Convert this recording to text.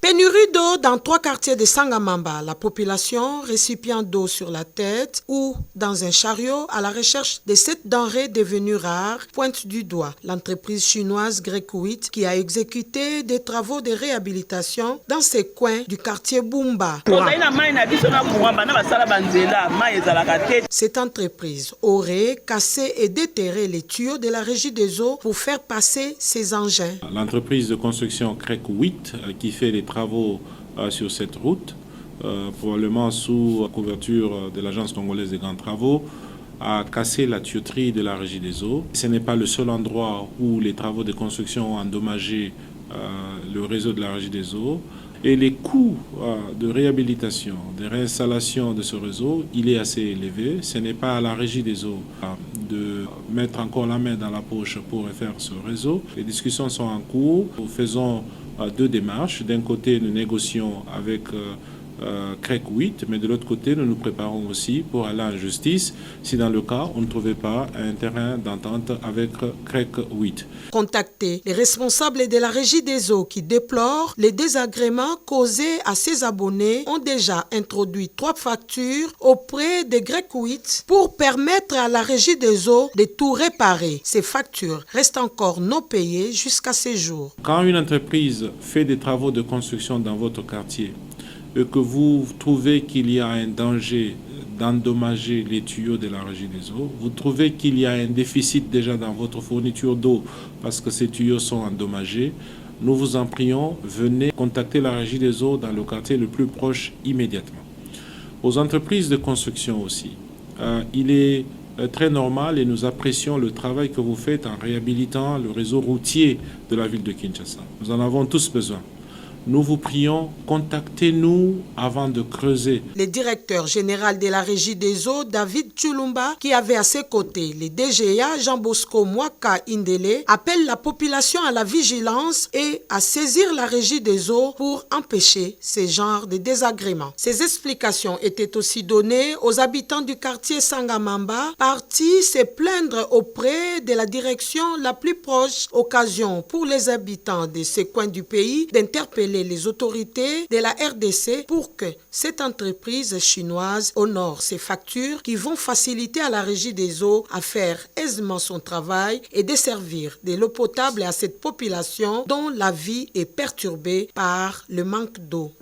Pénurie d'eau dans 3 quartiers de Sangamamba. La population, récipient d'eau sur la tête ou dans un chariot à la recherche de cette denrée devenue rare, pointe du doigt l'entreprise chinoise Grekwit qui a exécuté des travaux de réhabilitation dans ces coins du quartier Bumba. Cette entreprise aurait cassé et déterré les tuyaux de la régie des eaux pour faire passer ses engins. L'entreprise de construction Grekwit qui fait les travaux sur cette route, probablement sous couverture de l'Agence congolaise des grands travaux, a cassé la tuyauterie de la régie des eaux. Ce n'est pas le seul endroit où les travaux de construction ont endommagé le réseau de la régie des eaux. Et les coûts de réhabilitation, de réinstallation de ce réseau, il est assez élevé. Ce n'est pas à la régie des eaux de mettre encore la main dans la poche pour refaire ce réseau. Les discussions sont en cours. Nous faisons 2 démarches. D'un côté, nous négocions avec Grekwit, mais de l'autre côté, nous nous préparons aussi pour aller en justice si dans le cas, on ne trouvait pas un terrain d'entente avec Grekwit. Contacter les responsables de la régie des eaux qui déplorent les désagréments causés à ses abonnés ont déjà introduit 3 factures auprès de Grekwit pour permettre à la régie des eaux de tout réparer. Ces factures restent encore non payées jusqu'à ce jour. Quand une entreprise fait des travaux de construction dans votre quartier, et que vous trouvez qu'il y a un danger d'endommager les tuyaux de la régie des eaux, vous trouvez qu'il y a un déficit déjà dans votre fourniture d'eau parce que ces tuyaux sont endommagés, nous vous en prions, venez contacter la régie des eaux dans le quartier le plus proche immédiatement. Aux entreprises de construction aussi, il est très normal et nous apprécions le travail que vous faites en réhabilitant le réseau routier de la ville de Kinshasa. Nous en avons tous besoin. Nous vous prions, contactez-nous avant de creuser. Le directeur général de la régie des eaux, David Tshulumba, qui avait à ses côtés le DGA Jean-Bosco Mwaka Indele, appelle la population à la vigilance et à saisir la régie des eaux pour empêcher ce genre de désagréments. Ces explications étaient aussi données aux habitants du quartier Sangamamba, partis se plaindre auprès de la direction la plus proche, occasion pour les habitants de ces coins du pays d'interpeller les autorités de la RDC pour que cette entreprise chinoise honore ses factures qui vont faciliter à la régie des eaux à faire aisément son travail et desservir de l'eau potable à cette population dont la vie est perturbée par le manque d'eau.